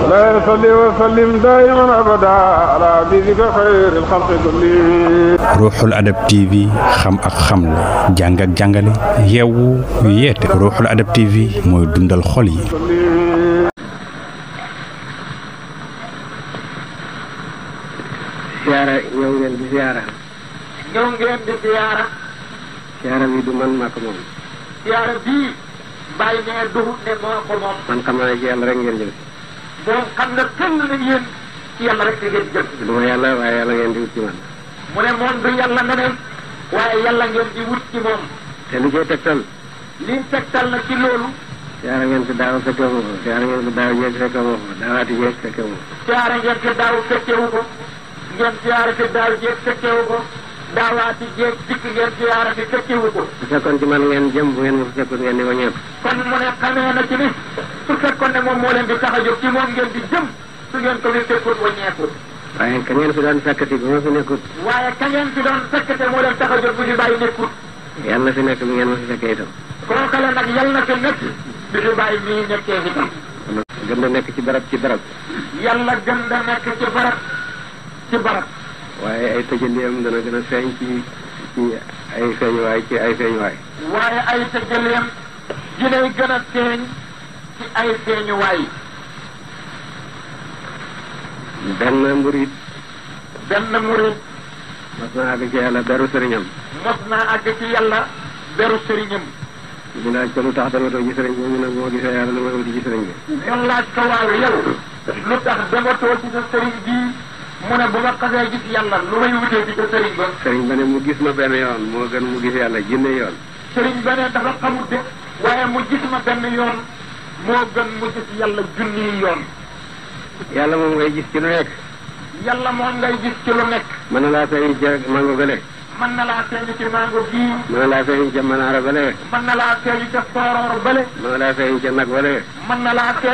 لا يصلي وسلم دائما أبدا على حبيبك خير الخلق كلهم. Ruuxul Adab TV xam ak xamle jàng ak jàngale yeewu yeete Ruuxul Adab TV mooy dundal xol yi. siyaara ñëw ngeen di siyaara. ñëw ngeen di siyaara. siyaara bi du man maa ko moom. siyaara bii bàyyi ne duhut ne moo ko moom. man xam naa ne ci yàlla rek ngeen jëm. moom xam na fenn na yéen ci yàlla rek di ngeen jëm. du ma yàlla waaye yàlla ngeen di wut ci man. mu ne moom du yàlla neneen waaye yàlla ngeen di wut ci moom. te li koy tegtal. liy tegtal na ci loolu. siyaara ngeen fi daaw fekkee wu ko siyaara ngeen fi daaw jeeg fekkee wu ko daawaati jeeg fekkee wu ko. siyaara ngeen fi daaw fekkee wu ko. ngeen siyaara fi daaw jeeg fekkee wu ko. daawaati jeeg dikk ngeen siyaara fi fekkee wu ko. bu fekkoon ci man ngeen jëm bu ngeen ma fekkoon ngeen di wàññeeku. kon mu ne xamee na ci ni su fekkoon ne moom moo leen di tax a jóg ci moom ngeen di jëm su ngeen ko fi fekkoon wàññeeku. waaye ka ngeen fi doon fekkati bu ma fi nekkut. waaye ka ngeen fi doon fekkate moo leen tax a jóg bu fi bàyyi nekkut. yàlla fi nekk bi ngeen ma fi fekkee itam. kooku la nag yàlla na fi nekk bi fi bàyyi mii nekkee fi tam. gën da nekk ci barab ci barab. yàlla gën da nekk ci barab ci barab. waaye ay tëjëliyam dana gën a feeñ ci ay feeñuwaay ci ay feeñuwaay. waaye ay tëjëliyam dinay gën a feeñ ci ay feeñuwaay. benn murit. mos naa àgg ci yàlla beru sëriñam. mos naa àgg ci yàlla beru sëriñam. ñu laaj ko lu tax dematoo ci sëriñ bi ñu ne moo gisee yàlla lu may wuti ci sëriñ bi. ñun laaj ko waaw yow lu tax dematoo ci sa sëriñ bii mu ne bu ma xasee gis yàlla lu may wutee ci sa sëriñ ba. sëriñ ba ne mu gis ma benn yoon moo gën mu gis yàlla jinne yoon. sëriñ ba ne dafa xamut de waaye mu gis ma benn yoon moo gën mu gis yàlla junniy yoon. yàlla moom ngay gis ci lu nekk. yàlla moom ngay gis ci lu nekk. mën na laa feeñ ca mango gële. mën na laa feeñ ci mango bii. mën na laa feeñ ca manaara bële. mën na laa feeñ ca sooroor bële. mën na laa feeñ ca nag bële. mën na laa feeñ